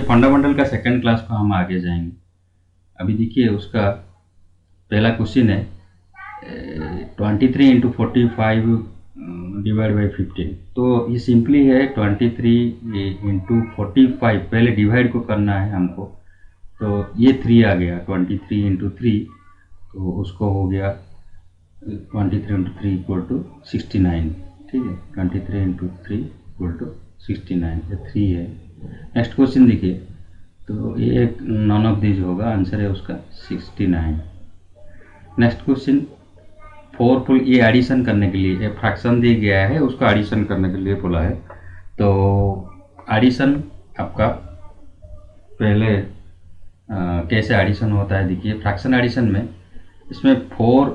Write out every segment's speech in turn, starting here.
Fundamental का second class को हम आगे जाएंगे। अभी देखिए उसका पहला क्वेश्चन है 23 × 45 डिवाइड बाई 15। तो ये सिंपली है 23 × 45, पहले डिवाइड को करना है हमको। तो ये 3 आ गया, 23 × 3, तो उसको हो गया 23 × 3 = 69। ठीक है, 23 × 3 = 69, ये 3 है। नेक्स्ट क्वेश्चन देखिए, तो ये नॉन ऑफ दीज होगा, आंसर है उसका 69। नेक्स्ट क्वेश्चन 4 फुल, ये एडिशन करने के लिए फ्रैक्शन दिया गया है, उसको एडिशन करने के लिए बोला है। तो एडिशन आपका पहले कैसे एडिशन होता है देखिए। फ्रैक्शन एडिशन में इसमें 4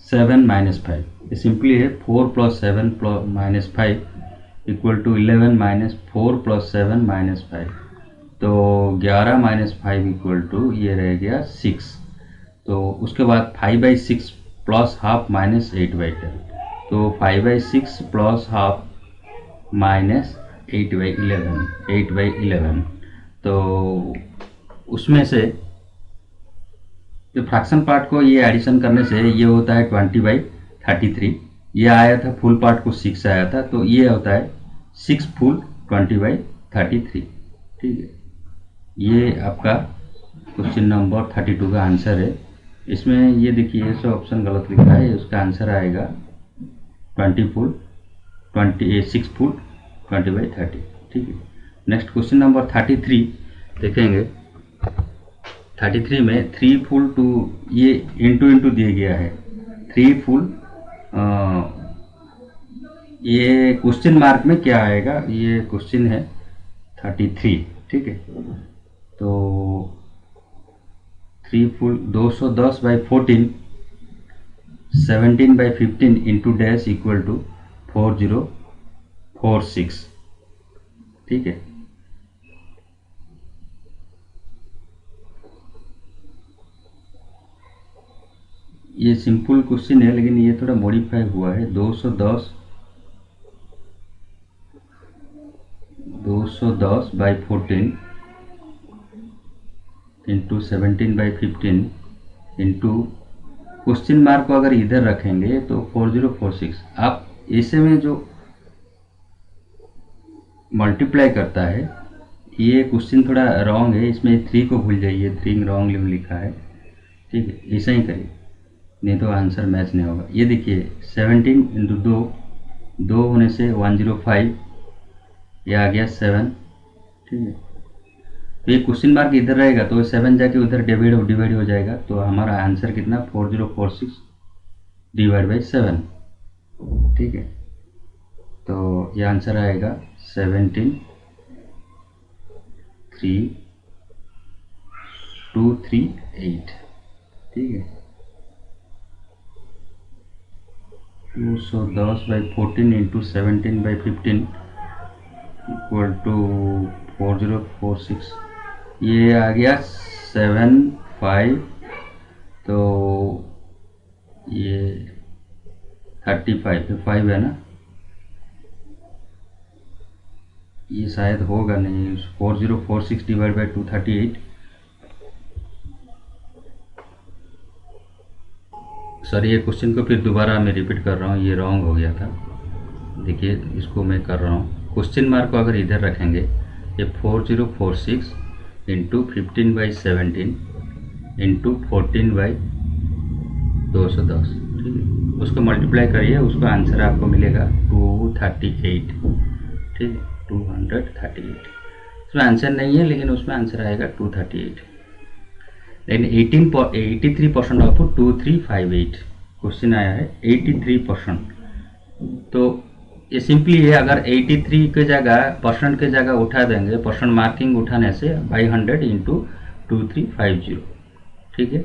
7 -5, ये सिंपली है 4 + 7 - 5 = 11 - 4 + 7 - 5। तो 11 - 5 ये रह गया 6। तो उसके बाद 5/6 + हाफ -8/10, तो 5/6 + हाफ -8/11, 8/11। तो उसमें से जो फ्रैक्शन पार्ट को ये एडिशन करने से ये होता है 20/33। ये आया था फुल पार्ट को 6 आया था, तो ये होता है 6 फुल 20/33। ठीक है, ये आपका क्वेश्चन नंबर 32 का आंसर है। इसमें ये देखिए सब ऑप्शन गलत लिखा है, उसका आंसर आएगा 6 फुल 20/30। ठीक है। नेक्स्ट क्वेश्चन नंबर 33 देखेंगे। 33 में 3 फुल टू, ये इंटू दिया गया है 3 फुल, ये क्वेश्चन मार्क में क्या आएगा, ये क्वेश्चन है 33। ठीक है, तो 3 फुल 210/14, 17/15 इंटू डैश = 4046। ठीक है, ये सिंपल क्वेश्चन है, लेकिन ये थोड़ा मॉडिफाई हुआ है। 210/14 इंटू 17/15 इंटू क्वेश्चन मार्क को अगर इधर रखेंगे तो 4046। आप ऐसे में जो मल्टीप्लाई करता है, ये क्वेश्चन थोड़ा रॉन्ग है, इसमें 3 को भूल जाइए, 3 रॉन्ग लिखा है। ठीक है, ऐसा ही करिए, नहीं तो आंसर मैच नहीं होगा। ये देखिए 17 × 2 होने से 105, ये आ गया 7। ठीक है, तो ये क्वेश्चन मार्क इधर रहेगा तो 7 जाके उधर डिवाइड हो जाएगा। तो हमारा आंसर कितना 4046 / 7। ठीक है, तो ये आंसर आएगा 17 3 2 3 8। ठीक है, 210/14 इंटू 17/15 = 4046। ये आ गया 75, तो ये 35 5 है ना, ये शायद होगा नहीं। 4046 / 238, सॉरी, ये क्वेश्चन को फिर दोबारा मैं रिपीट कर रहा हूँ, ये रॉन्ग हो गया था। देखिए इसको मैं कर रहा हूँ, क्वेश्चन मार्क को अगर इधर रखेंगे, ये 4046 इंटू 15/17 इंटू 14/210। ठीक है, उसको मल्टीप्लाई करिए, उसका आंसर आपको मिलेगा 238। ठीक है, 238। इसमें आंसर नहीं है, लेकिन उसमें आंसर आएगा 238। लेकिन 83% आउटपुट 2358 क्वेश्चन आया है 83%। तो ये सिंपली है, अगर 83 के जगह परसेंट के जगह उठा देंगे, परसेंट मार्किंग उठाने से बाई 100 इंटू 2350। ठीक है,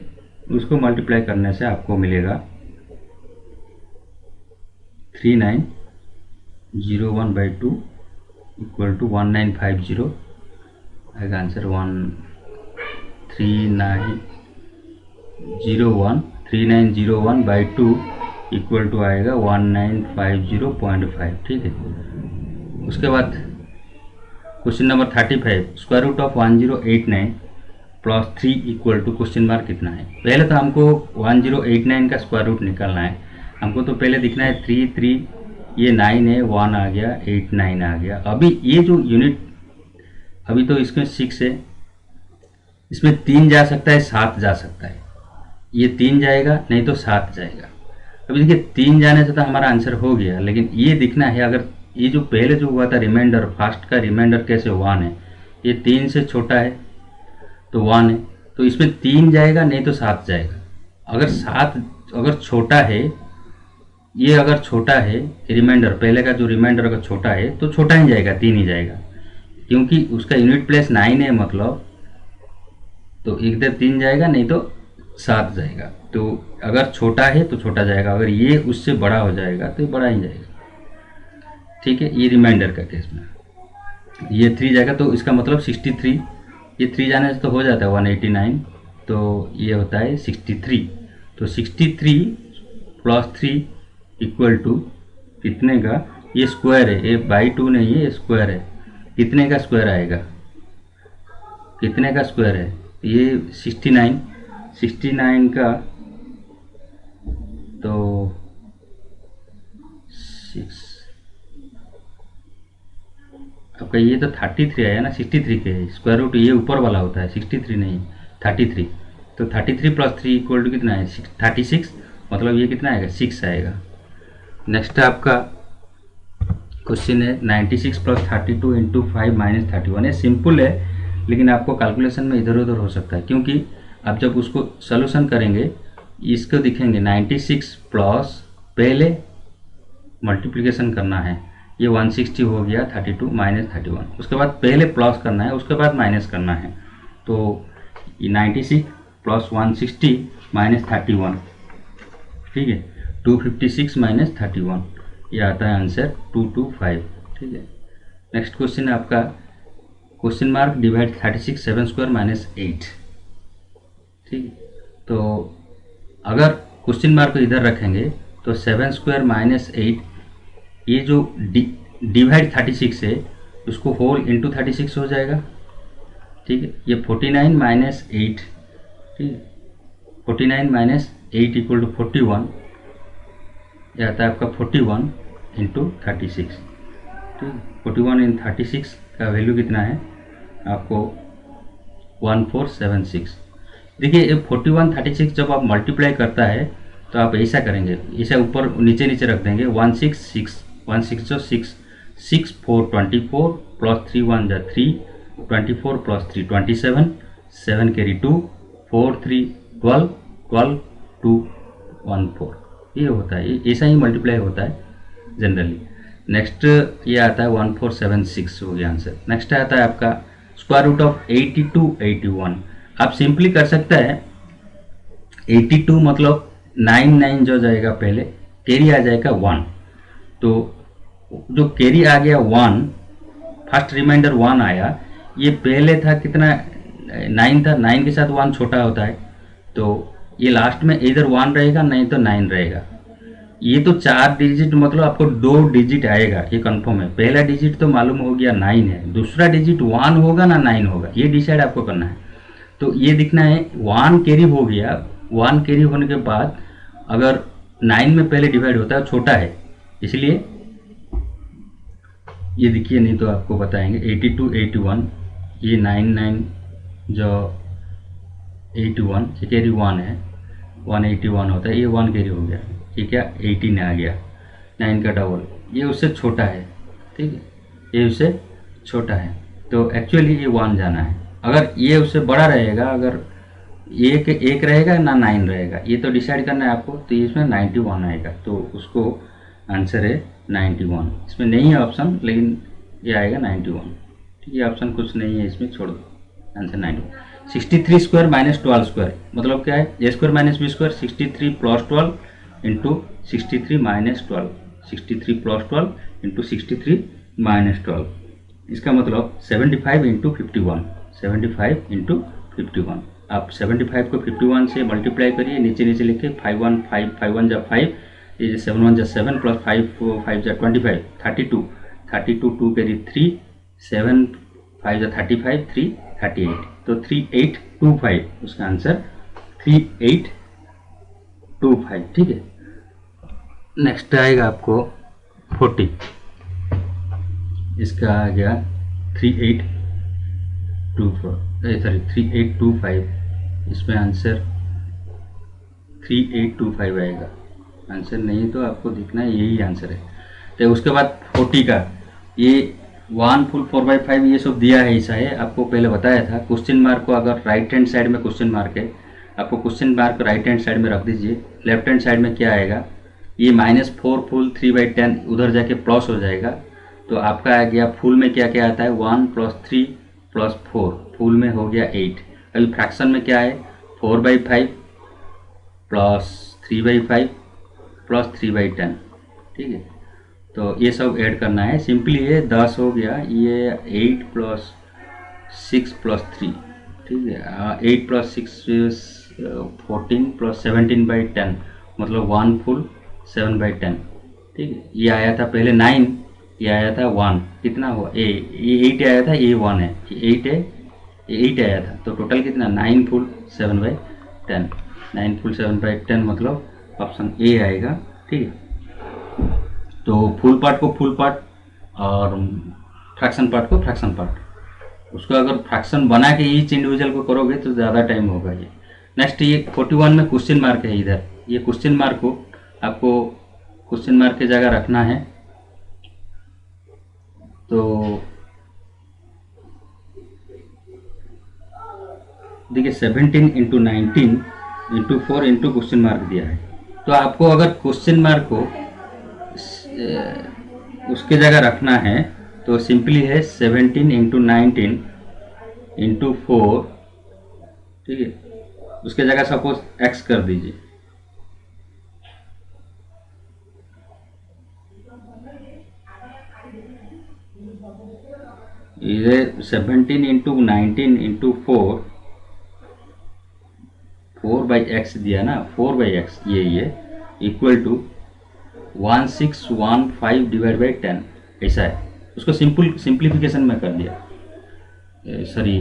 उसको मल्टीप्लाई करने से आपको मिलेगा 3901/2 = 1950। आएगा आंसर 3901/2 = आएगा 1950.5। ठीक है, उसके बाद question number 35, square root of 1089 plus 3 equal to question mark कितना है। पहले तो हमको 1089 का स्क्वायर रूट निकालना है। हमको तो पहले दिखना है 3 3, ये 9 है, 1 आ गया, 8 9 आ गया। अभी ये जो यूनिट, अभी तो इसमें 6 है, इसमें 3 जा सकता है, 7 जा सकता है। ये 3 जाएगा, नहीं तो 7 जाएगा। अभी देखिए 3 जाने से तो हमारा आंसर हो गया, लेकिन ये दिखना है अगर ये जो पहले जो हुआ था रिमाइंडर, फास्ट का रिमाइंडर कैसे 1 है, ये 3 से छोटा है तो 1 है, तो इसमें 3 जाएगा, नहीं तो 7 जाएगा। अगर 7 अगर छोटा है, ये अगर छोटा है रिमाइंडर, पहले का जो रिमाइंडर अगर छोटा है तो छोटा ही जाएगा, 3 ही जाएगा, क्योंकि उसका यूनिट प्लेस 9 है, मतलब तो इधर 3 जाएगा, नहीं तो 7 जाएगा। तो अगर छोटा है तो छोटा जाएगा, अगर ये उससे बड़ा हो जाएगा तो ये बड़ा ही जाएगा। ठीक है, ये रिमाइंडर का केस में ये 3 जाएगा, तो इसका मतलब 63, ये 3 जाने से तो हो जाता है 189, तो ये होता है 63। तो 63 प्लस 3 इक्वल टू कितने का, ये स्क्वायर है, ये बाई 2 नहीं है, ये स्क्वायर है, कितने का स्क्वायर आएगा, कितने का स्क्वायर है, ये 69 का, तो 6 आपका ये तो 33 आया ना, 63 के स्क्वायर रूट ये ऊपर वाला होता है, 63 नहीं 33। तो 33 प्लस 3 इक्वल टू कितना है, 36, मतलब ये कितना आएगा, 6 आएगा। नेक्स्ट आपका क्वेश्चन है 96 प्लस 32 इंटू 5 माइनस 31। ये सिंपल है, लेकिन आपको कैलकुलेशन में इधर उधर हो सकता है, क्योंकि आप जब उसको सोल्यूशन करेंगे इसको दिखेंगे 96 प्लस, पहले मल्टीप्लिकेशन करना है, ये 160 हो गया, 32 माइनस 31, उसके बाद पहले प्लस करना है, उसके बाद माइनस करना है। तो ये 96 प्लस 160 माइनस 31, ठीक है, 256 माइनस 31, ये आता है आंसर 225। ठीक है, नेक्स्ट क्वेश्चन है आपका question mark divide 36 7 square minus 8। ठीक है, तो अगर क्वेश्चन मार्क को इधर रखेंगे तो 7 स्क्वायर माइनस 8, ये जो डिवाइड 36 है उसको होल इंटू 36 हो जाएगा। ठीक है, ये 49 माइनस 8, ठीक है, 49 माइनस 8 इक्वल टू 41, ये आता है आपका 41 इंटू 36। ठीक है, 41 इन 36 का वैल्यू कितना है आपको 1476। देखिए ये 41 36 जब आप मल्टीप्लाई करता है तो आप ऐसा करेंगे, इसे ऊपर नीचे नीचे रख देंगे, 1 6 जो 6 6 4 24 प्लस 3 1 जा 3, 24 प्लस 3 27, 7 कैरी 2, 4 3 12, 12 2 1 4, ये होता है, ये ऐसा ही मल्टीप्लाई होता है जनरली। नेक्स्ट ये आता है 1476 हो गया आंसर। नेक्स्ट आता है आपका स्क्वायर रूट ऑफ 82 81। आप सिंपली कर सकते हैं 82 मतलब 9 जो जाएगा पहले, कैरी आ जाएगा 1, तो जो कैरी आ गया 1, फर्स्ट रिमाइंडर 1 आया, ये पहले था कितना 9 था, 9 के साथ 1 छोटा होता है, तो ये लास्ट में इधर 1 रहेगा, नहीं तो 9 रहेगा। ये तो 4 डिजिट मतलब आपको 2 डिजिट आएगा, ये कंफर्म है। पहला डिजिट तो मालूम हो गया 9 है, दूसरा डिजिट 1 होगा ना 9 होगा, ये डिसाइड आपको करना है। तो ये दिखना है 1 कैरी हो गया, 1 कैरी होने के बाद अगर 9 में पहले डिवाइड होता है छोटा है, इसलिए ये देखिए, नहीं तो आपको बताएंगे 82 81, ये 9 जो 81 ये कैरी 1 है, 181 होता है, ये 1 कैरी हो गया, ये क्या 18 आ गया, 9 का डबल, ये उससे छोटा है। ठीक है, ये उससे छोटा है, तो एक्चुअली ये 1 जाना है। अगर ये उससे बड़ा रहेगा, अगर एक रहेगा ना 9 रहेगा, ये तो डिसाइड करना है आपको, तो इसमें 91 आएगा, तो उसको आंसर है 91। इसमें नहीं है ऑप्शन, लेकिन ये आएगा 91। ठीक है, ऑप्शन कुछ नहीं है इसमें, छोड़ दो, आंसर 91। 63 स्क्वायर माइनस 12 स्क्वायर मतलब क्या है, A square minus B square, 63 plus 12 into 63 minus 12, 63 plus 12 into 63 minus 12, इसका मतलब 75 इंटू 51, 75 इंटू 51। आप 75 को 51 से मल्टीप्लाई करिए, नीचे नीचे लिखे 5 1 5 5 1 जा 5, ये 7 1 जा 7 प्लस 5 5 जा 25, 32 2 कैरी 3, 7 5 या 35, 3 38, तो 3825 उसका आंसर 3825, ठीक है। नेक्स्ट आएगा आपको 40, इसका आ गया 3825, इसमें आंसर 3825 आएगा। आंसर नहीं तो आपको दिखना है यही आंसर है। तो उसके बाद 40 का ये 1 फुल 4/5 ये सब दिया है, ऐसा है, आपको पहले बताया था। क्वेश्चन मार्क को अगर राइट हैंड साइड में क्वेश्चन मार्क है, आपको question mark right hand side में रख दीजिए। लेफ्ट हैंड साइड में क्या आएगा, ये -4 फुल 3/10 उधर जाके प्लस हो जाएगा। तो आपका आ गया फुल में क्या क्या आता है, 1 + 3 + 4, फुल में हो गया 8। अभी फ्रैक्शन में क्या है, 4/5 + 3/5 + 3/10, ठीक है। तो ये सब ऐड करना है, सिंपली ये 10 हो गया, ये 8 + 6 + 3, ठीक है। 8 + 6 14 + 17/10, मतलब 1 फुल 7/10, ठीक है। ये आया था पहले 9, ये आया था 1, कितना हुआ ए, ये 8 आया था, ये 1 है, ये 8 है, ये 8 आया था, तो टोटल कितना 9 फुल 7/10, 9 फुल 7/10 मतलब ऑप्शन ए आएगा, ठीक है। तो फुल पार्ट को फुल पार्ट और फ्रैक्शन पार्ट को फ्रैक्शन पार्ट, उसको अगर फ्रैक्शन बना के ईच इंडिविजुअल को करोगे तो ज़्यादा टाइम होगा ये। नेक्स्ट ये 41 में क्वेश्चन मार्क है इधर, ये क्वेश्चन मार्क को आपको क्वेश्चन मार्क की जगह रखना है। तो देखिए 17 × 19 × 4 × क्वेश्चन मार्क दिया है, तो आपको अगर क्वेश्चन मार्क को उसके जगह रखना है तो सिंपली है 17 × 19 × 4, ठीक है। उसके जगह सपोज x कर दीजिए, ये 17 × 19 × 4/x दिया ना, 4/x ये इक्वल टू 1615/10, ऐसा है। उसको सिंप्लीफिकेशन में कर दिया, सॉरी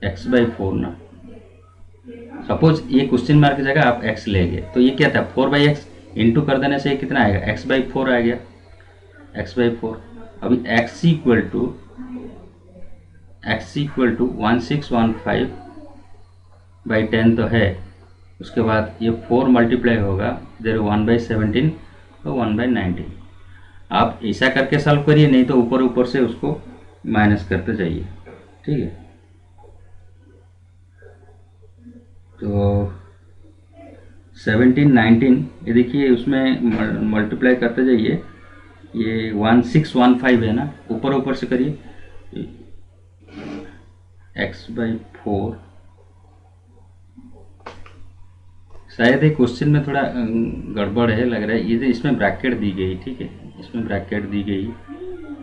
x/4 ना, सपोज ये क्वेश्चन मार्क की जगह आप x ले गए, तो ये क्या था 4/x, इंटू कर देने से कितना आएगा, x/4 आ गया, x/4। अभी x इक्वल टू 1615/10 तो है, उसके बाद ये 4 मल्टीप्लाई होगा, इधर 1/17 तो 1/19। आप ऐसा करके सॉल्व करिए, नहीं तो ऊपर ऊपर से उसको माइनस करते जाइए, ठीक है। तो 17 19 ये देखिए उसमें मल्टीप्लाई करते जाइए, ये 1615 है ना, ऊपर ऊपर से करिए, x/4, शायद ये क्वेश्चन में थोड़ा गड़बड़ है लग रहा है, ये इसमें ब्रैकेट दी गई, ठीक है, इसमें ब्रैकेट दी गई,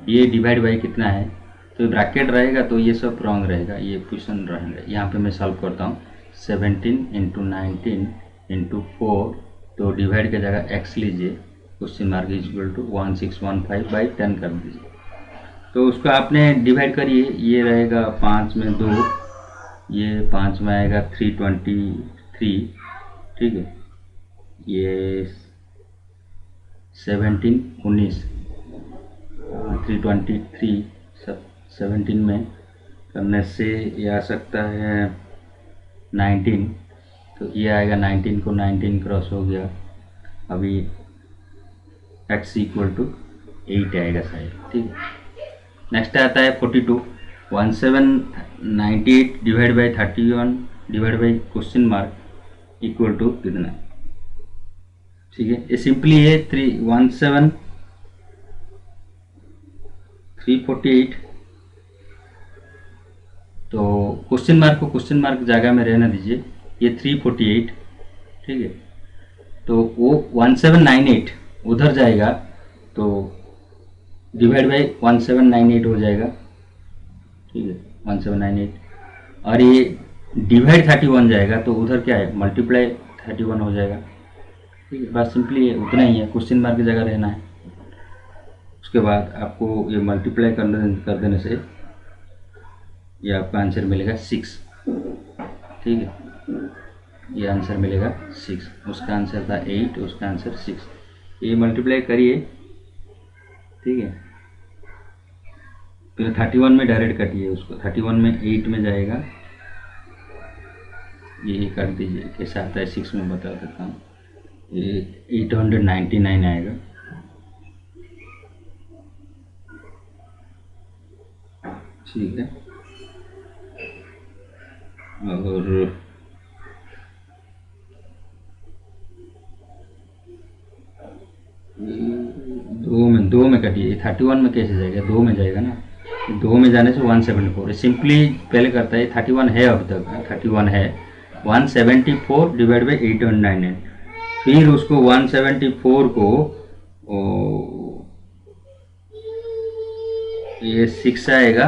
ये डिवाइड बाई कितना है, तो ब्रैकेट रहेगा तो ये सब रॉन्ग रहेगा, ये क्वेश्चन रहेगा। यहाँ पे मैं सॉल्व करता हूँ, 17 × 19 × 4, तो डिवाइड की जगह x लीजिए, क्वेश्चन मार्क इक्वल टू 1615/10 कर दीजिए। तो उसको आपने डिवाइड करिए, ये रहेगा 5 में 2, ये 5 में आएगा 323, ठीक है। ये 17 19 323 सब 17 में करने से ये आ सकता है 19, तो ये आएगा 19 को 19 क्रॉस हो गया, अभी x इक्वल टू 8 आएगा शायद, ठीक है। नेक्स्ट आता है 42, 1798 divide by 31 divide by question mark equal to कितना, ठीक है। ये सिंपली है 348, तो क्वेश्चन मार्क को क्वेश्चन मार्क जगह में रहना दीजिए, ये 348, ठीक है। तो वो 1798 उधर जाएगा तो डिवाइड बाई 1798 हो जाएगा, ठीक है, 1798, और ये डिवाइड 31 जाएगा तो उधर क्या है मल्टीप्लाई 31 हो जाएगा, ठीक है। बस सिंपली उतना ही है, क्वेश्चन मार्क की जगह रहना है। उसके बाद आपको ये मल्टीप्लाई कर देने से ये आपका आंसर मिलेगा 6, ठीक है, ये आंसर मिलेगा 6। उसका आंसर था 8, उसका आंसर 6। ये मल्टीप्लाई करिए, ठीक है, फिर 31 में डायरेक्ट काटिए उसको। 31 में 8 में जाएगा, ये काट दीजिए। कैसा आता है 6 में बता देता हूँ। ये 899 आएगा, ठीक है। और दो में काटिए। 31 में कैसे जाएगा, 2 में जाएगा ना, 2 में जाने से 174। सिंपली पहले करता है, 31 है, अब तक 31 है, 174 डिवाइड बाई 898। फिर उसको 174 को ये 6 आएगा,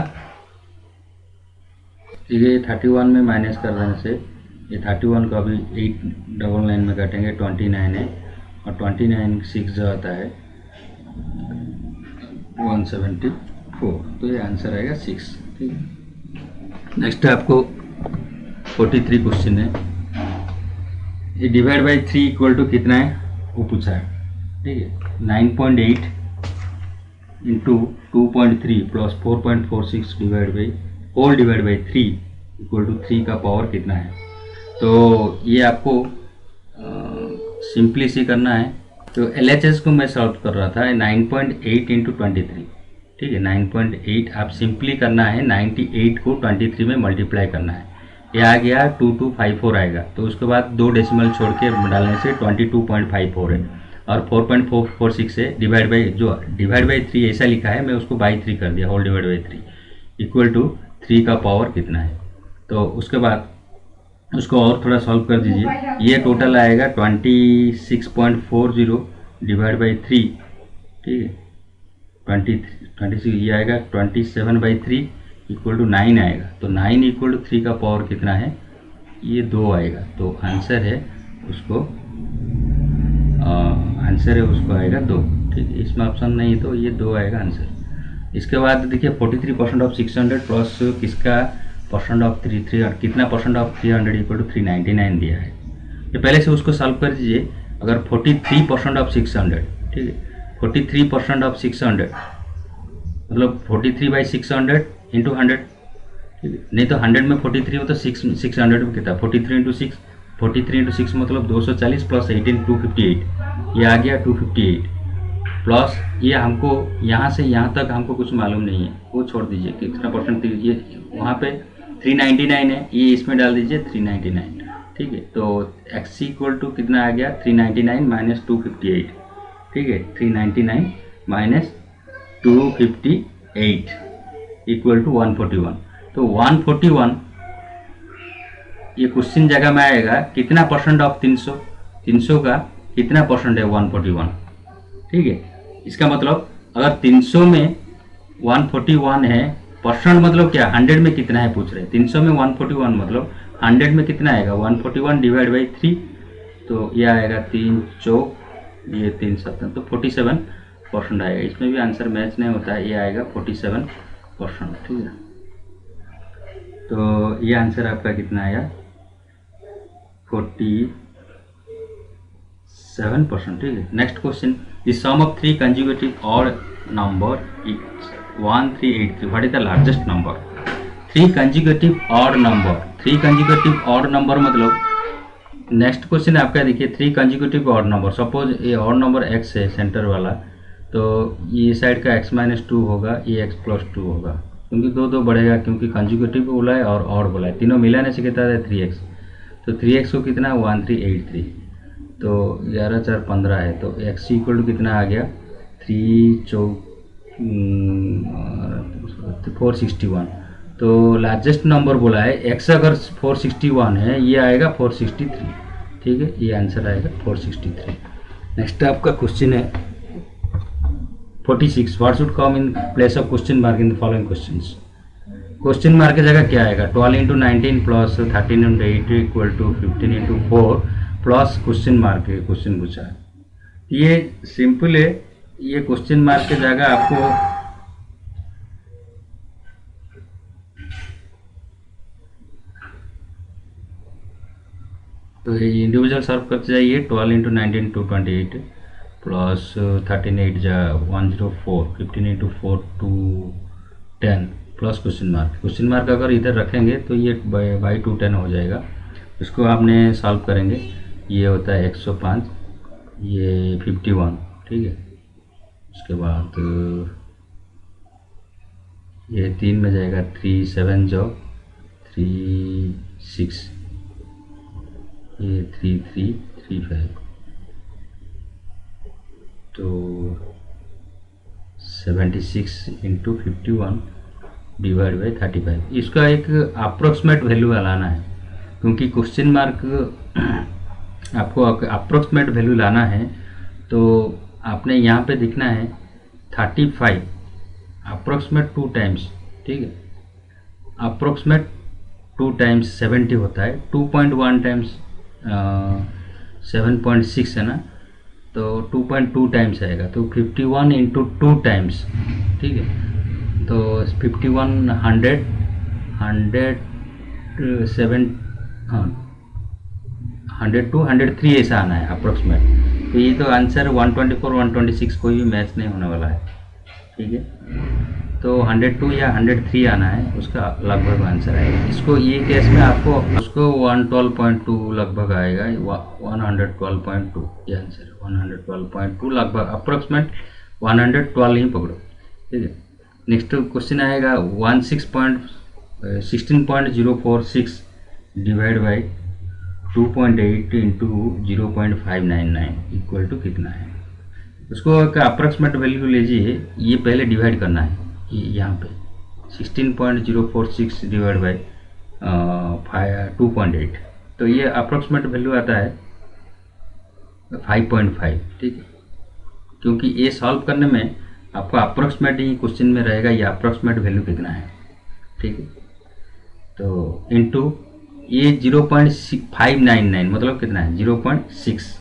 ठीक है। 31 में माइनस कर देने से ये 31 को अभी 899 में काटेंगे, 29 है, और 29 6 जो आता है 174, तो ये आंसर आएगा 6, ठीक है। नेक्स्ट आपको 43 क्वेश्चन है। ये डिवाइड बाई 3 इक्वल टू कितना है वो पूछा है, ठीक है। 9.8 into 2.3 plus 4.46 divide by 3 equal to 3 का पावर कितना है। तो ये आपको सिंपली सी करना है। तो LHS को मैं सॉल्व कर रहा था, 9.8 इंटू 23, ठीक है। 9.8 आप सिंपली करना है, 98 को 23 में मल्टीप्लाई करना है। ये आ गया 2254 आएगा। तो उसके बाद 2 डेसिमल छोड़ के डालने से 22.54 है, और 4.446 है। डिवाइड बाई 3 ऐसा लिखा है, मैं उसको बाई 3 कर दिया, whole divide by 3 equal to 3 का पावर कितना है। तो उसके बाद उसको और थोड़ा सॉल्व कर दीजिए। ये टोटल आएगा 26.40 डिवाइड बाई 3, ठीक है। 26 ये आएगा 27/3 इक्वल टू 9 आएगा। तो 9 इक्वल टू 3 का पावर कितना है, ये 2 आएगा। तो आंसर है उसको आएगा 2, ठीक है। इसमें ऑप्शन नहीं, तो ये 2 आएगा आंसर। इसके बाद देखिए 43% ऑफ 600 प्लस किसका परसेंट ऑफ 3 कितना परसेंट ऑफ 300 इक्वल टू 399 दिया है। तो पहले से उसको सॉल्व कर दीजिए। अगर 43% ऑफ 600, ठीक है, 43% ऑफ 600 मतलब 43/600 इंटू 100, ठीक है। नहीं तो 100 में 43 हो तो 600 में कितना, 43 इंटू 6 मतलब 240 प्लस 18 258, ये आ गया 258 प्लस ये हमको यहाँ से यहाँ तक हमको कुछ मालूम नहीं है, वो छोड़ दीजिए कितना परसेंट। ये वहाँ पे 399 है, ये इसमें डाल दीजिए 399, ठीक है। तो x इक्वल टू कितना आ गया 399 माइनस 258, ठीक है। 399 माइनस 258 इक्वल टू 141। तो 141 ये क्वेश्चन जगह में आएगा कितना परसेंट ऑफ 300 का कितना परसेंट है 141, ठीक है। इसका मतलब अगर 300 में 141 है, परसेंट मतलब क्या, 100 में कितना है पूछ रहे हैं। 300 में 141 मतलब 100 में कितना आएगा 141 डिवाइड बाई 3, तो ये आएगा 3 चौक ये 3 7, तो 47% आएगा। इसमें भी आंसर मैच नहीं होता है, ये आएगा 47%, ठीक है। तो ये आंसर आपका कितना आया 47%, ठीक है। Next question, the sum of 3 conjugative odd number is 1383, what is the largest number. 3 conjugative odd number मतलब नेक्स्ट क्वेश्चन आपका देखिए 3 कंज्यूगेटिव ऑड नंबर। सपोज ये ऑड नंबर x है सेंटर वाला, तो ये साइड का x - 2 होगा, ये x + 2 होगा, क्योंकि 2 बढ़ेगा, क्योंकि कंज्यूगेटिव बोला है और ऑड बोला है, तीनों मिलाने से कितना है 3x। तो 3x को कितना 1383, तो 11 4 15 है, तो x इक्वल टू कितना आ गया 3 चौक 461। तो लार्जेस्ट नंबर बोला है, x अगर 461 है, ये आएगा 463, ठीक है, ये आंसर आएगा 463। नेक्स्ट आपका क्वेश्चन है 46, what should come in place of question mark in the following questions. Question mark की जगह क्या आएगा 12 into 19 plus 13 into 8 equal to 15 into 4 plus question mark है, क्वेश्चन पूछा है। ये सिंपल है, ये क्वेश्चन मार्क की जगह आपको तो ये इंडिविजुअल सॉल्व करते जाइए। 12 इंटू 19 228 प्लस 13 8 जा 104 15 इंटू 4 210 प्लस क्वेश्चन मार्क अगर इधर रखेंगे तो ये बाई 210 हो जाएगा। इसको आपने सॉल्व करेंगे, ये होता है 105, ये 51, ठीक है। उसके बाद ये 3 में जाएगा, 3 7 जो 3 6, ये 3 3 3 5, तो 76 इंटू 51 डिवाइड बाई 35। इसका एक अप्रोक्सीमेट वैल्यू लाना है, क्योंकि क्वेश्चन मार्क आपको अप्रोक्सीमेट वैल्यू लाना है। तो आपने यहाँ पे दिखना है 35 अप्रोक्सीमेट 2 टाइम्स, ठीक है। अप्रोक्सीमेट 2 टाइम्स 70 होता है, 2.1 टाइम्स 7.6 है ना, तो 2.2 टाइम्स आएगा, तो 51 इंटू 2 टाइम्स, ठीक है। तो 51 100 7 हाँ 100 to 103 ऐसा आना है अप्रोक्सीमेट। तो ये तो आंसर 124 126 कोई भी मैच नहीं होने वाला है, ठीक है। तो 102 या 103 आना है, उसका लगभग आंसर आएगा। इसको ये केस में आपको उसको 112.2 लगभग आएगा, 112.2 ये आंसर 112.2 लगभग, अप्रोक्सीमेट 112 ही पकड़ो, ठीक है। नेक्स्ट क्वेश्चन आएगा 16.046 divide by 2.8 into 0.599 equal to कितना है। उसको एक अप्रॉक्सीमेट वैल्यू लीजिए, ये पहले डिवाइड करना है, ये यहाँ पे 16.046 डिवाइड बाई 2.8, तो ये अप्रॉक्सीमेट वैल्यू आता है 5.5, ठीक है। क्योंकि ये सॉल्व करने में आपको अप्रॉक्सीमेट ही क्वेश्चन में रहेगा, ये अप्रॉक्सीमेट वैल्यू कितना है, ठीक है। तो इनटू ये 0.599 मतलब कितना है 0.6,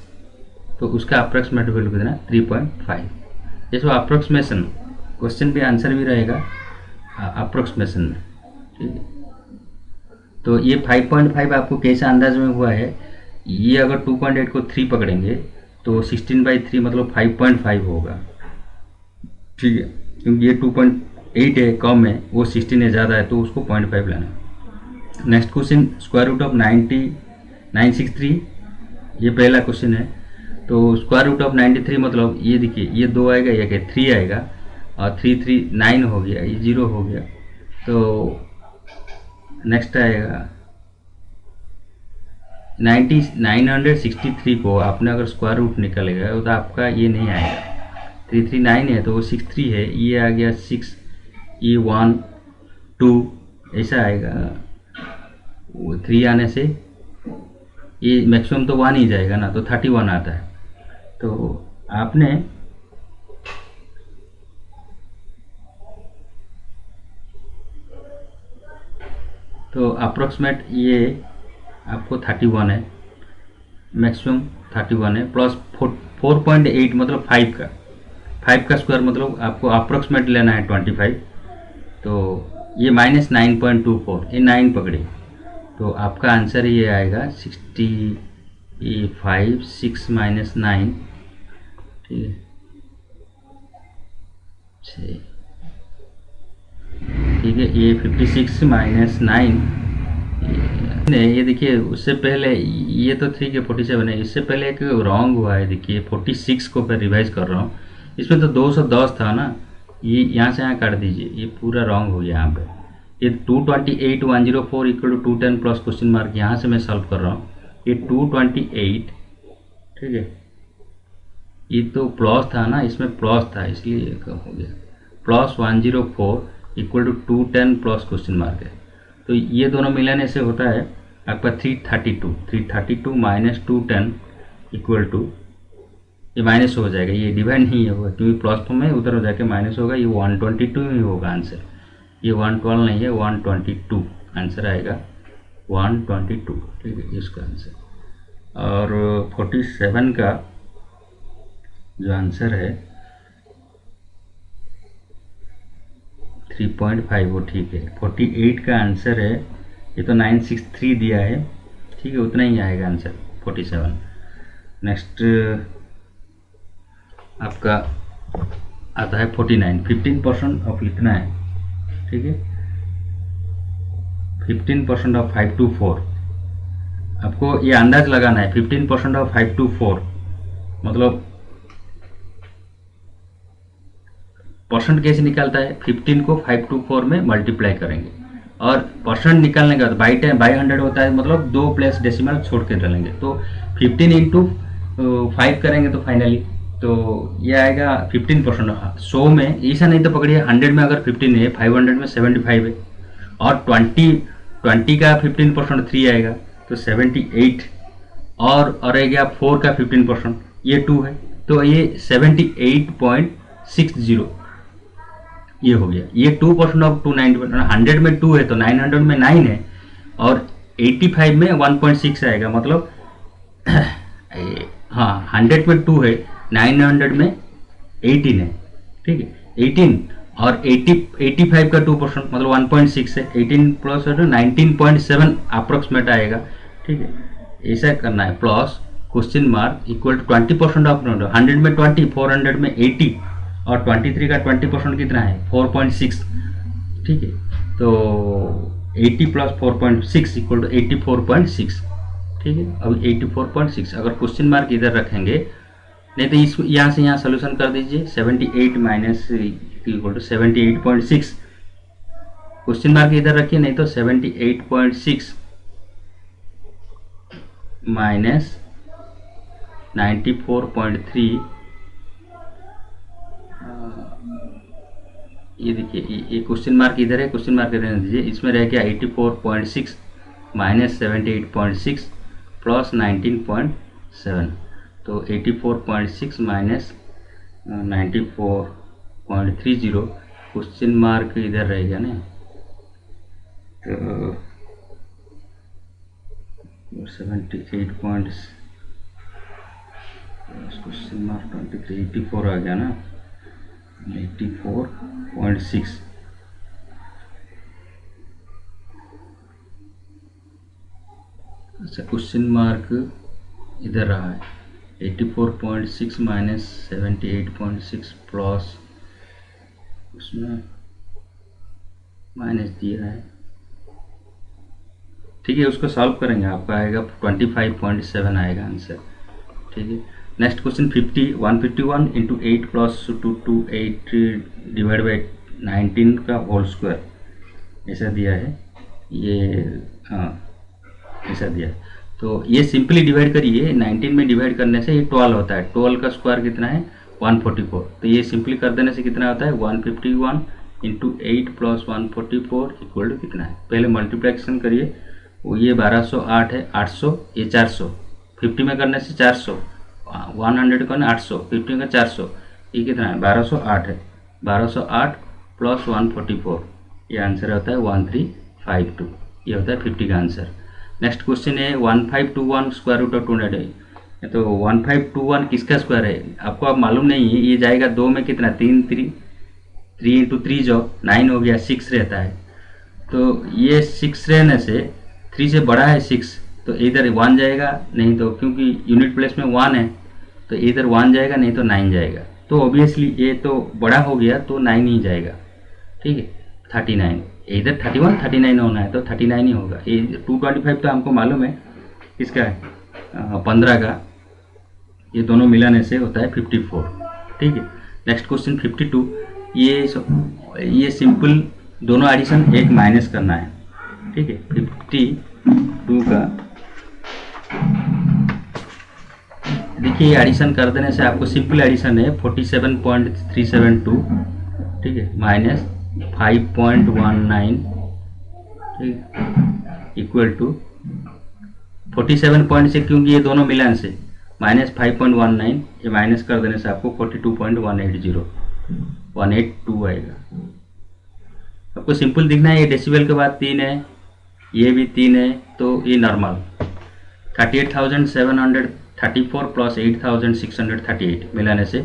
तो उसका अप्रॉक्सीमेट वैल्यू कितना है 3.5। जैसे अप्रॉक्सीमेशन क्वेश्चन भी आंसर भी रहेगा अप्रॉक्सीमेशन में, ठीक है। तो ये 5.5 आपको कैसे अंदाज में हुआ है, ये अगर 2.8 को 3 पकड़ेंगे तो 16/3 मतलब 5.5 होगा, ठीक है। क्योंकि ये 2.8 है कम है, वो 16 है ज़्यादा है, तो उसको 0.5 लेना। Next question square root of 963, ये पहला क्वेश्चन है। तो स्क्वायर रूट ऑफ 93 मतलब ये देखिए, ये 2 आएगा, ये 3 आएगा, और 3 3 9 हो गया, ये 0 हो गया। तो नेक्स्ट आएगा 963 को आपने अगर स्क्वायर रूट निकलेगा तो आपका ये नहीं आएगा, 339 है तो वो 63 है, ये आ गया 6, ये 1 2 ऐसा आएगा। 3 आने से ये मैक्सिमम तो 1 ही जाएगा ना, तो 31 आता है। तो आपने तो अप्रोक्सीमेट ये आपको 31 है, मैक्सिमम 31 है, प्लस 4.8 मतलब 5 का स्क्वायर मतलब आपको अप्रोक्सीमेट लेना है 25, तो ये -9.24, ये 9 पकड़े, तो आपका आंसर ये आएगा 65 6 - 9, ठीक है, ठीक है। ये 56 - 9, ये देखिए उससे पहले ये तो 3 के 47 है, इससे पहले एक रॉन्ग हुआ है, देखिए 46 को मैं रिवाइज कर रहा हूँ, इसमें तो 210 था ना, ये यहाँ से यहाँ काट दीजिए, ये पूरा रॉन्ग हो गया यहाँ पे। ये 228 104 equal to 210 plus question mark, यहाँ से मैं सॉल्व कर रहा हूँ, ये 228, ठीक है, ये तो प्लस था ना, इसमें प्लस था इसलिए कम हो गया, plus 104 equal to 210 plus question mark है। तो ये दोनों मिलाने से होता है आपका 332 माइनस 210 इक्वल टू, ये माइनस हो जाएगा, ये डिवाइड नहीं होगा क्योंकि प्लस फॉर्म में, उधर हो जाके माइनस होगा, ये 122 ही होगा आंसर, ये 112 नहीं है 122 आंसर आएगा 122, ठीक है इसका आंसर। और 47 का जो आंसर है 3.5 वो ठीक है। 48 का आंसर है, ये तो 963 दिया है, ठीक है, उतना ही आएगा आंसर 47। नेक्स्ट आपका आता है 49, 15% ऑफ इतना है, ठीक है, 15% ऑफ 524। आपको ये अंदाज लगाना है 15% ऑफ 524 मतलब परसेंट कैसे निकालता है, 15 को 524 में मल्टीप्लाई करेंगे और परसेंट निकालने का बाई 100 होता है, मतलब 2 प्लेस डेसिमल छोड़ के डालेंगे, तो 15 इंटू 5 करेंगे तो फाइनली तो ये आएगा 15%। 100 में ऐसा नहीं तो पकड़िए 100 में अगर 15 है, 500 में 75 है और 20 का 15% 3 आएगा तो 78 और आ गया 4 का 15% ये 2 है तो ये 78.60 ये हो गया। ये 2% ऑफ 290, 100 में 2 है तो 900 में 9 है और 85 में 1.6 आएगा, मतलब हाँ 100 में 2 है, 900 में 18 है, ठीक है 18 और 85 का 2% मतलब 1.6 है, 18 प्लस 19.7 अप्रोक्सीमेट आएगा, ठीक है, ऐसा करना है। Plus question mark equal to 20% of 100 में 20, 400 में 80 और 23 का 20% कितना है 4.6, ठीक है, तो 80 प्लस 4.6 इक्वल टू 84.6, ठीक है। अब 84.6 अगर क्वेश्चन मार्क इधर रखेंगे, नहीं तो इस यहाँ से यहाँ सोल्यूशन कर दीजिए, 78 minus equal to 78.6, question mark इधर रखिए, नहीं तो 78.6 माइनस 94.3, ये देखिए ये क्वेश्चन मार्क इधर है, क्वेश्चन मार्क रहने दीजिए, इसमें रह गया 84.6 माइनस 78.6 प्लस 19.7, तो 84.6 माइनस 94.30, क्वेश्चन मार्क इधर रहेगा ना, तो 78 क्वेश्चन मार्क 23 84 आ गया ना, 84.6, अच्छा क्वेश्चन मार्क इधर रहा है 84.6 माइनस 78.6 प्लस उसमें माइनस दिया है, ठीक है, उसको सॉल्व करेंगे, आपका आएगा 25.7 आएगा आंसर, ठीक है। Next question 151 into 8 plus 228 divide by 19 का होल स्क्वायर, ऐसा दिया है, ये हाँ ऐसा दिया है, तो ये सिंपली डिवाइड करिए, 19 में डिवाइड करने से ये 12 होता है, 12 का स्क्वायर कितना है 144, तो ये सिंपली कर देने से कितना होता है 151 इंटू 8 प्लस 144 इक्वल टू कितना है, पहले मल्टीप्लिकेशन करिए, वो ये 1208 है, 800 ये 400, 50 में करने से 400, 100 का 800, 50 का 400, ये कितना है 1208 है, 1208 प्लस 144, ये आंसर होता है 1352, ये होता है 50 का आंसर। नेक्स्ट क्वेश्चन है 1521 स्क्वायर रूट ऑफ 200 है, तो 1521 किसका स्क्वायर है आपको अब मालूम नहीं है, ये जाएगा 2 में कितना 3 इंटू 3 जो 9 हो गया, 6 रहता है, तो ये 6 रहने से 3 से बड़ा है 6, तो इधर 1 जाएगा, नहीं तो क्योंकि यूनिट प्लेस में 1 है तो इधर 1 जाएगा, नहीं तो 9 जाएगा, तो ऑब्वियसली ये तो बड़ा हो गया तो 9 ही जाएगा, ठीक है 39, इधर 31 39 होना है तो 39 ही होगा। ये 225 तो हमको मालूम है इसका है 15 का, ये दोनों मिलाने से होता है 54, ठीक है। नेक्स्ट क्वेश्चन 52, ये सिंपल दोनों एडिशन एक माइनस करना है, ठीक है, 52 का देखिए एडिशन कर देने से आपको सिंपल एडिशन है 47.372, ठीक है, माइनस 5.19, ठीक इक्वल टू 47 से, क्योंकि ये दोनों मिलान से माइनस 5.19, ये माइनस कर देने से आपको 42.180 182 आएगा। आपको सिंपल दिखना है, ये डेसिबल के बाद 3 है, ये भी 3 है, तो ये नॉर्मल 38,734 प्लस 8,638 मिलाने से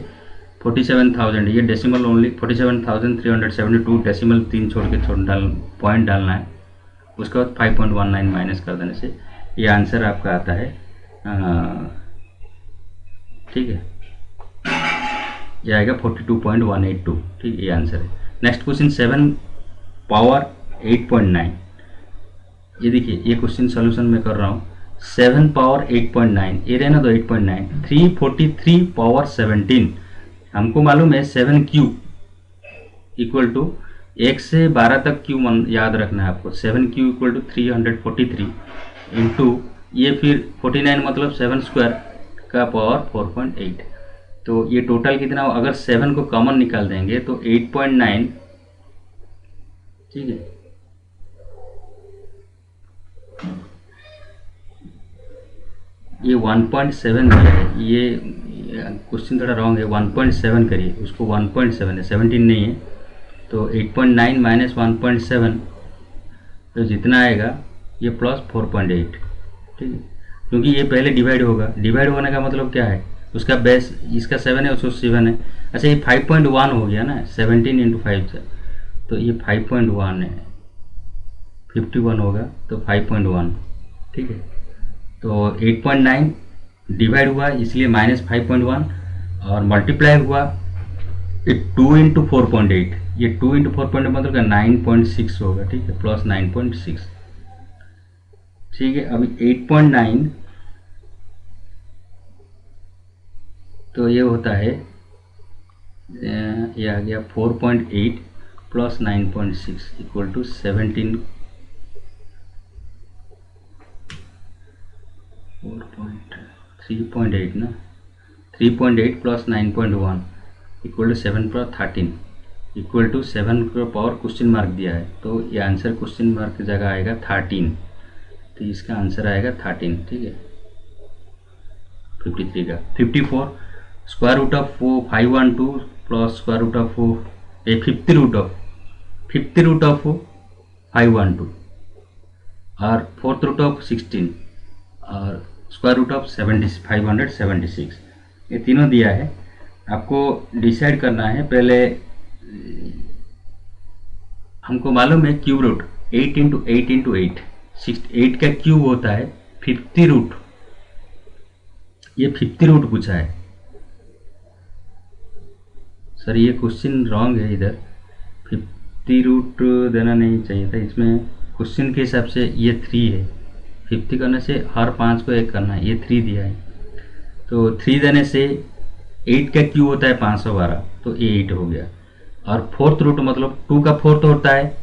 47,000, ये डेसिमल ओनली 47,372 डेसिमल 3 छोड़ के पॉइंट डालना है। उसके बाद 5.19 माइनस कर देने से ये आंसर आपका आता है। ठीक है, ये आएगा 42.182। ठीक है, ये आंसर है। Next question 7 power 8.9। ये देखिए, ये क्वेश्चन सोल्यूशन मैं कर रहा हूँ। 7 पावर 8.9, ये रहना तो 8.9, 343 पावर 17। हमको मालूम है 7 क्यूब इक्वल टू 1 से 12 तक क्यूब याद रखना है आपको। 7 क्यूब इक्वल टू 343 इंटू ये फिर 49 मतलब 7 स्क्वायर का पावर 4.8। तो ये टोटल कितना हो, अगर 7 को कॉमन निकाल देंगे तो 8.9। ठीक है, ये 1.7 दिया है। ये क्वेश्चन थोड़ा रॉन्ग है, 1.7 करिए, उसको 1.7 है, 17 नहीं है। तो 8.9 माइनस 1.7 तो जितना आएगा ये प्लस 4.8। ठीक है, क्योंकि ये पहले डिवाइड होगा। डिवाइड होने का मतलब क्या है, उसका बेस इसका 7 है, उसको 7 है। अच्छा, ये 5.1 हो गया ना, 17 इंटू 5 से, तो ये 5.1 है, 51 होगा तो 5.1। ठीक है, तो 8.9 डिवाइड हुआ इसलिए माइनस 5.1 और मल्टीप्लाई हुआ 2 इंटू 4.8। ये 2 इंटू 4.8 मतलब 9.6 होगा। ठीक है, प्लस 9.6। ठीक है, अभी 8.9 तो ये होता है, ये आ गया 4.8 प्लस 9.6 इक्वल टू 17। 3.8 ना, 3.8 plus 9.1 equal to 7 plus 13 equal to 7 का पावर क्वेश्चन मार्क दिया है, तो ये आंसर क्वेश्चन मार्क की जगह आएगा 13। तो इसका आंसर आएगा 13। ठीक है, 53 का 54 square root of 512 plus square root of 50 root of 512 और 4th रूट ऑफ 16 और स्क्वायर रूट ऑफ 576। ये तीनों दिया है, आपको डिसाइड करना है। पहले हमको मालूम है क्यूब रूट 8 इंटू 8 इंटू 8, 8 का क्यूब होता है 50 रूट। ये 50 रूट पूछा है सर, ये क्वेश्चन रॉन्ग है। इधर 50 रूट देना नहीं चाहिए था, इसमें क्वेश्चन के हिसाब से ये 3 है। 50 करने से हर 5 को 1 करना है, ये 3 दिया है। तो 3 देने से 8 का क्यूब होता है 512, तो ये 8 हो गया। और 4th रूट मतलब 2 का 4th होता है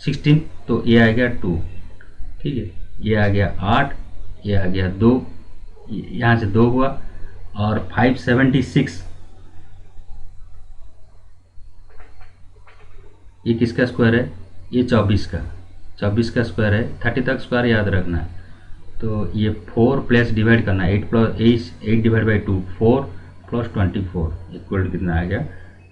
16, तो ये आ गया 2। ठीक है, ये आ गया 8, ये आ गया 2, यहाँ से 2 हुआ और 576 ये किसका स्क्वायर है, ये 24 का स्क्वायर है। 30 तक स्क्वायर याद रखना है। तो ये 4 प्लस डिवाइड करना है, 8 डिवाइड बाई 2 4 प्लस 24 इक्वल कितना आ गया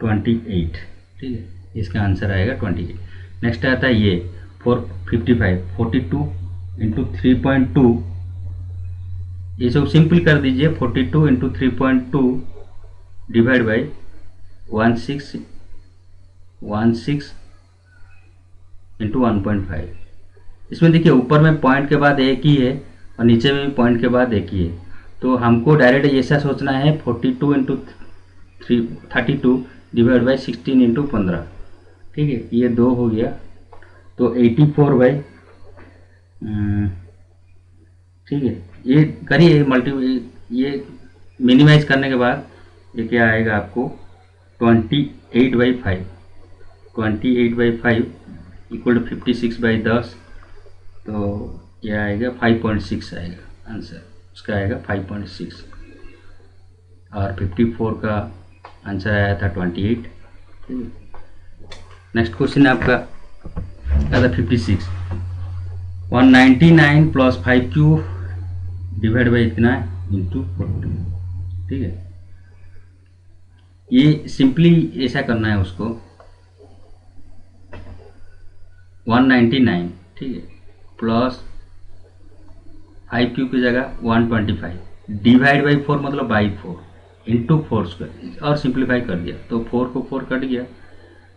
28। ठीक है, इसका आंसर आएगा 28। नेक्स्ट आता है ये 455 42 इंटू 3.2। ये सब सिंपल कर दीजिए, 42 इंटू 3.2 डिवाइड बाई 16 इंटू 1.5। इसमें देखिए ऊपर में पॉइंट के बाद एक ही है और नीचे में भी पॉइंट के बाद एक ही है। तो हमको डायरेक्ट ऐसा सोचना है 42 इंटू 32 डिवाइड बाई 16 इंटू 15। ठीक है, ये 2 हो गया तो 84 बाई, ठीक है, ये करिए ये मिनिमाइज करने के बाद ये क्या आएगा आपको 28/5 इक्वल टू 56/10। तो ये आएगा 5.6 आएगा आंसर, उसका आएगा 5.6 और 54 का आंसर आया था 28। ठीक है, नेक्स्ट क्वेश्चन आपका आता 56 199 प्लस 5 क्यूब डिवाइड बाई इतना इंटू 40। ठीक है, ये सिंपली ऐसा करना है उसको 199, ठीक है, प्लस 5 क्यूब की जगह 125 डिवाइड बाई 4 मतलब बाई 4। इंटू 4² और सिंप्लीफाई कर दिया तो 4 को 4 कट गया,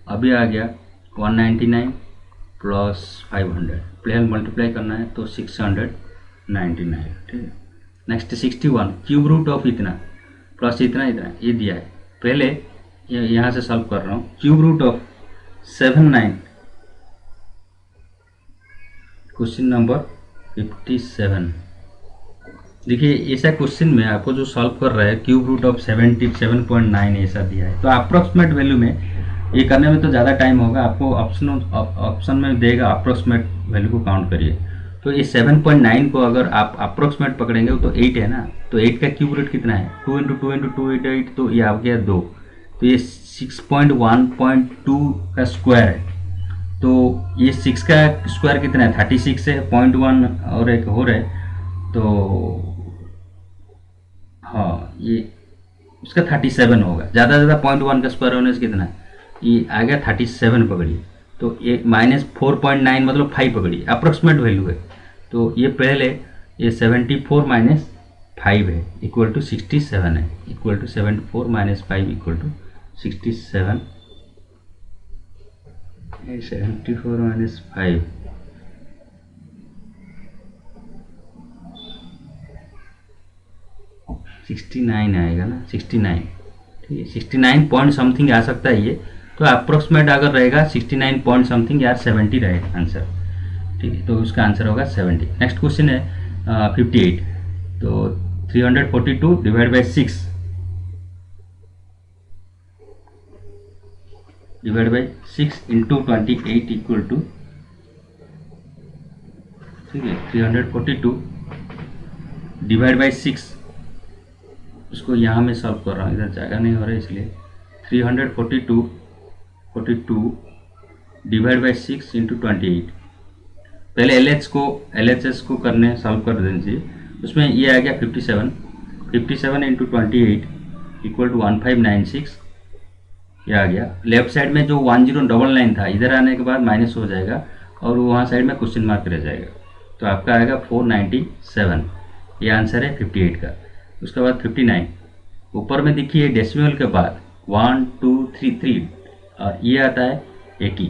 अभी आ गया 199 प्लस 500, प्लेन मल्टीप्लाई करना है तो 699, ठीक है। नेक्स्ट 61 क्यूब रूट ऑफ इतना प्लस इतना इतना ये दिया है, पहले यहाँ से सॉल्व कर रहा हूँ। Cube root of 79, question number 57। देखिए ऐसा क्वेश्चन में आपको जो सॉल्व कर रहा है क्यूब रूट ऑफ 77.9 ऐसा दिया है, तो अप्रोक्सीमेट वैल्यू में ये करने में तो ज़्यादा टाइम होगा। आपको ऑप्शन में देगा अप्रोक्सीमेट वैल्यू को काउंट करिए, तो ये 7.9 को अगर आप अप्रोक्सीमेट पकड़ेंगे तो 8 है ना, तो 8 का क्यूब रूट कितना है 2 × 2 × 2 × 8, तो ये आ गया 2, तो ये 6.1.2 का स्क्वायर है। तो ये 6 का स्क्वायर कितना है 36 है, 0.1 और एक हो रहा है, तो हाँ ये उसका 37 होगा, ज़्यादा से ज़्यादा 0.1 का स्क्वायर होने से कितना है, ये आ गया 37 पकड़िए, तो ये -4.9 मतलब 5 पकड़िए, अप्रोक्सीमेट वैल्यू है। तो ये पहले ये 74 माइनस 5 है इक्वल टू 67 है, equal to 74 minus 5 equal to 67, 74 minus 5 69 आएगा ना, 69, ठीक है। 69 पॉइंट समथिंग आ सकता है ये, तो अप्रोक्सीमेट अगर रहेगा 69 पॉइंट समथिंग या 70 रहेगा आंसर, ठीक है। तो उसका आंसर होगा 70। नेक्स्ट क्वेश्चन है 58, तो 342 divide by 6 divide by 6 into 28 equal to, ठीक है, 342 डिवाइड बाई 6, उसको यहाँ में सॉल्व कर रहा हूँ, इधर जगह नहीं हो रहा है इसलिए 342 डिवाइड बाई 6 इंटू 28। पहले LHS को करने सॉल्व कर दीजिए, उसमें ये आ गया 57 इंटू 28 इक्वल टू 1596, ये आ गया। लेफ्ट साइड में जो 1099 था इधर आने के बाद माइनस हो जाएगा और वहाँ साइड में क्वेश्चन मार्क रह जाएगा, तो आपका आएगा 497, ये आंसर है 58 का। उसके बाद 59, ऊपर में देखिए डेसिमल के बाद 1 2 3 3 और ये आता है 80,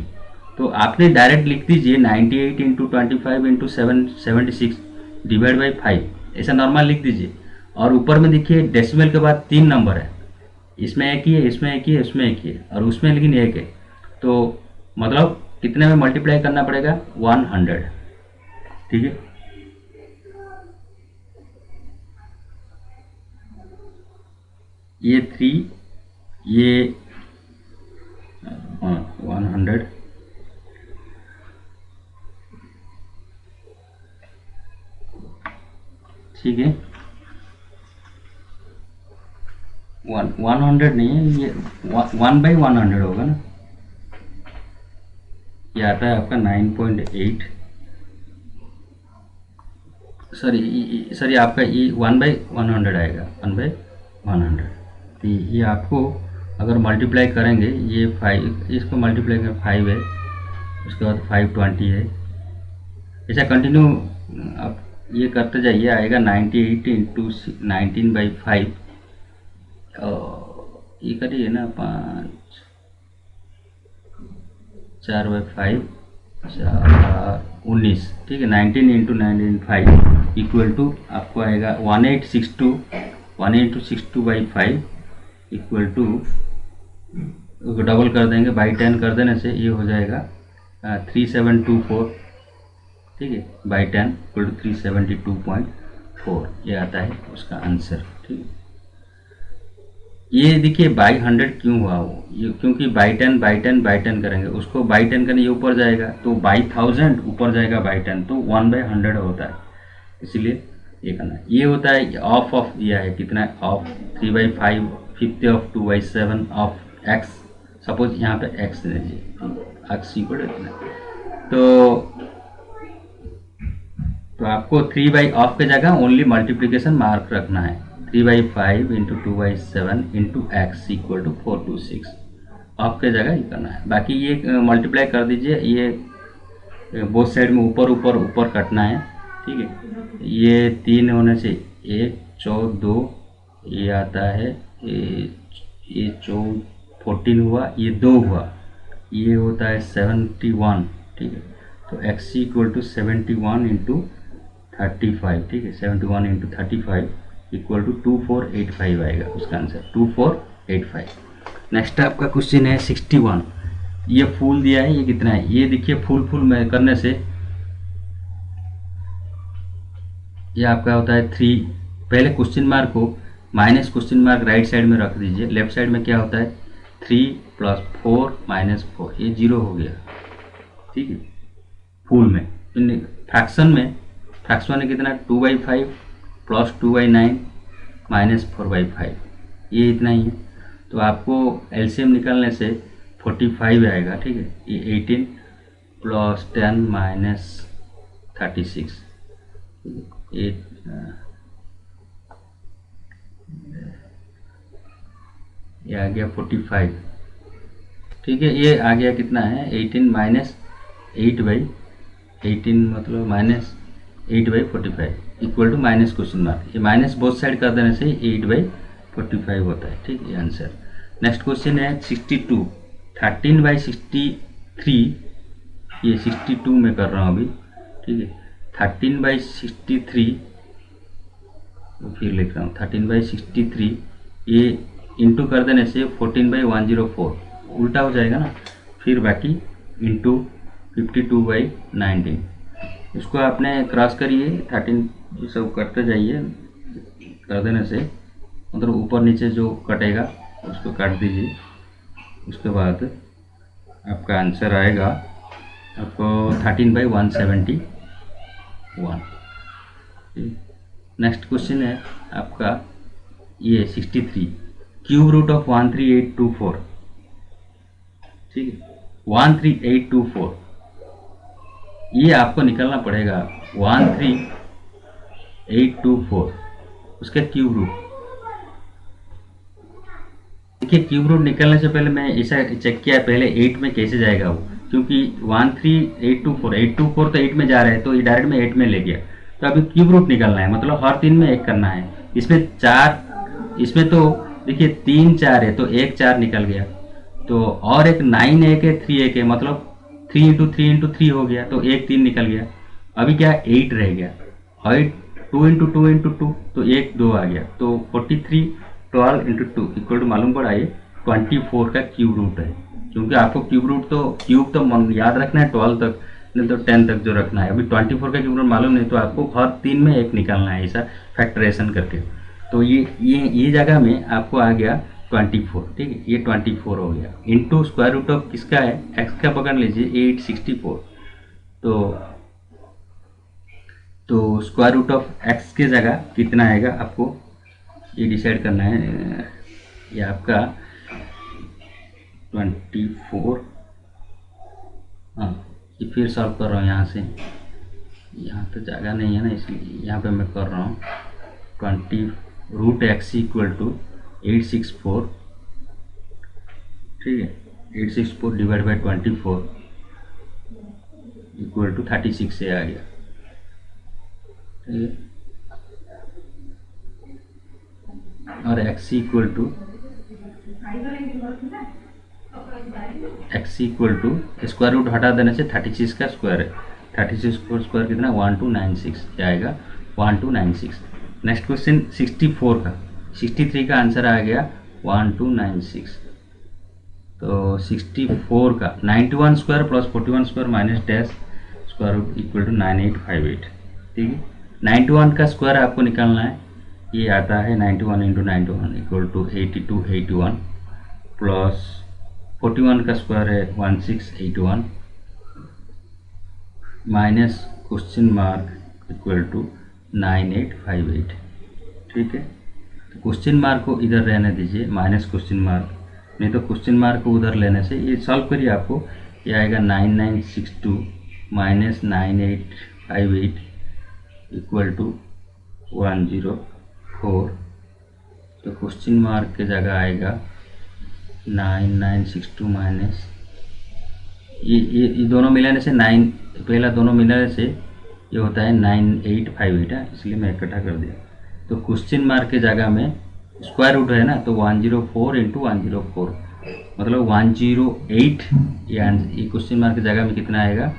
तो आपने डायरेक्ट लिख दीजिए 98 इंटू 25 इंटू 776 डिवाइड बाई 5, ऐसा नॉर्मल लिख दीजिए। और ऊपर में देखिए डेसिमल के बाद 3 नंबर है, इसमें एक ही है, इसमें एक ही है, इसमें एक ही है और उसमें लेकिन एक है, तो मतलब कितने में मल्टीप्लाई करना पड़ेगा 100, ठीक है। ये 3 ये 100, ठीक है। 100 नहीं है, ये 1/100 होगा ना, ये आता है आपका 9.8, सॉरी आपका ये 1/100 आएगा, 1/100। तो ये आपको अगर मल्टीप्लाई करेंगे, ये 5 इसको मल्टीप्लाई कर 5 है, उसके बाद 520 है, ऐसा कंटिन्यू आप ये करते जाइए, आएगा 98 इंटू 19/5, ये करिए ना 5 4/5 19, ठीक है। 19 इंटू 19/5 इक्वल टू आपको आएगा 1862/5 इक्वल टू, डबल कर देंगे बाई 10 कर देने से ये हो जाएगा 3724, ठीक है, बाई 10 इक्वल टू 372.4, ये आता है उसका आंसर, ठीक है। ये देखिए बाई 100 क्यों हुआ वो, ये क्योंकि बाई 10 करेंगे, उसको बाई 10 करने ये ऊपर जाएगा तो बाई 1000 ऊपर जाएगा बाई 10, तो 1/100 होता है, इसलिए ये करना है। ये होता है ऑफ दिया है कितना, of 3/5 50 of 2/7 of x, suppose यहाँ पे x दे दीजिए, x इक्वल इतना, तो आपको 3 ऑफ के जगह ओनली मल्टीप्लिकेशन मार्क रखना है, 3/5 into 2/7 into x equal to 426, of के जगह ये करना है। बाकी ये मल्टीप्लाई कर दीजिए, ये बोथ साइड में ऊपर कटना है, ठीक है। ये 3 होने से 1 4 2, ये आता है ये 14 हुआ, ये 2 हुआ, ये होता है 71, ठीक है। तो x इक्वल टू 71 इंटू 35, ठीक है, 71 इंटू 35 इक्वल टू 2485 आएगा उसका आंसर, 2485। नेक्स्ट आपका क्वेश्चन है 61। ये फूल दिया है, ये कितना है, ये देखिए फूल फूल में करने से ये आपका होता है 3। पहले क्वेश्चन मार्क को minus question mark right side में रख दीजिए, लेफ्ट साइड में क्या होता है 3 + 4 - 4, ये 0 हो गया, ठीक है। फूल में फ्रैक्शन में कितना 2/5 + 2/9 - 4/5, ये इतना ही है। तो आपको एलसीएम निकालने से 45 आएगा, ठीक है। ये 18 + 10 - 36, ये आ गया 45, ठीक है। ये आ गया कितना है 18 - 8/18 मतलब -8/45 equal to minus question mark, ये माइनस बोथ साइड कर देने से 8/45 होता है, ठीक है, आंसर। नेक्स्ट क्वेश्चन है 62। 13/63, ये 62 में कर रहा हूँ अभी, ठीक है। 13/63, फिर लिख रहा हूँ 13/63, ये इंटू कर देने से 14/104 उल्टा हो जाएगा ना, फिर बाकी इंटू 52/19, इसको आपने क्रॉस करिए 13, ये सब करते जाइए, कर देने से मतलब ऊपर नीचे जो कटेगा उसको काट दीजिए, उसके बाद आपका आंसर आएगा आपको 13/171। नेक्स्ट क्वेश्चन है आपका ये 63। क्यूब रूट ऑफ 13824, ठीक है, 13824, ये आपको निकालना पड़ेगा 13824, उसका क्यूब रूट। देखिए क्यूब रूट निकालने से पहले मैं ऐसा चेक किया पहले 8 में कैसे जाएगा वो, क्योंकि 13824 तो 8 में जा रहा है, तो ये डायरेक्ट में 8 में ले गया। तो अभी क्यूब रूट निकालना है, मतलब हर 3 में 1 करना है। इसमें 4, इसमें तो देखिए 3 4 है, तो 1 4 निकल गया, तो और एक 9 1 है, 3 1 है, मतलब 3 × 3 × 3 हो गया, तो 1 3 निकल गया। अभी क्या 8 रह गया, और 2 × 2 × 2, तो 1 2 आ गया, तो 43 12 × 2 इक्वल टू मालूम पड़ा ये 24 का क्यूब रूट है। क्योंकि आपको क्यूब रूट तो याद रखना है 12 तक, नहीं तो 10 तक जो रखना है। अभी 24 का क्यूब रूट मालूम नहीं, तो आपको हर 3 में 1 निकालना है, ऐसा फैक्टरेशन करके। तो ये जगह में आपको आ गया 24, ठीक है, ये 24 हो गया, इंटू स्क्वायर रूट ऑफ किसका है, एक्स का पकड़ लीजिए 864, तो स्क्वायर रूट ऑफ एक्स की जगह कितना आएगा आपको ये डिसाइड करना है। ये आपका 24, हाँ, ये फिर सॉल्व कर रहा हूँ यहाँ से, यहाँ तो जगह नहीं है ना, इसलिए यहाँ पे मैं कर रहा हूँ 20 रूट एक्स इक्वल टू 864, ठीक है, 864 डिवाइड बाई 24 इक्वल टू 36 से आ गया, ठीक है। और x equal to square root हटा देने से 36 का स्क्वायर है, 36 को स्क्वायर कितना 1296, क्या आएगा 1296। नेक्स्ट क्वेश्चन 64 का, 63 का आंसर आ गया 1296। तो 64 का 91 square plus 41 square minus dash square root equal to 9858, ठीक है। 91 का स्क्वायर आपको निकालना है, ये आता है 91 × 91 इक्वल टू 8281 प्लस 41 का स्क्वायर है 1681 minus question mark equal to 9858, ठीक है। तो क्वेश्चन मार्क को इधर रहने दीजिए, माइनस क्वेश्चन मार्क, नहीं तो क्वेश्चन मार्क को उधर लेने से ये सॉल्व करिए, आपको ये आएगा 9962 माइनस 9858 इक्वल टू 104। तो क्वेश्चन मार्क की जगह आएगा 9962 माइनस ये दोनों मिलाने से 9, पहला दोनों मिलाने से ये होता है 9858 है, इसलिए मैं इकट्ठा कर दिया। तो क्वेश्चन मार्क की जगह में स्क्वायर रूट है ना, तो 104 इंटू 104 मतलब 108, ये क्वेश्चन मार्क की जगह में कितना आएगा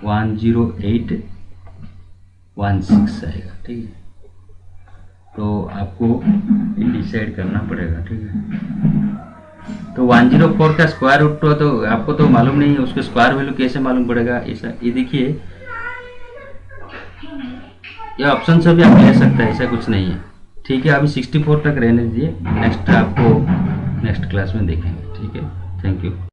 10816 आएगा। ठीक है, तो आपको डिसाइड करना पड़ेगा। ठीक है, तो 104 का स्क्वायर रूट तो आपको तो मालूम नहीं है, उसके स्क्वायर वैल्यू कैसे मालूम पड़ेगा ऐसा, ये देखिए ये ऑप्शन से भी आप ले सकते हैं, ऐसा कुछ नहीं है। ठीक है, अभी 64 तक रहने दीजिए, नेक्स्ट आपको नेक्स्ट क्लास में देखेंगे। ठीक है, थैंक यू।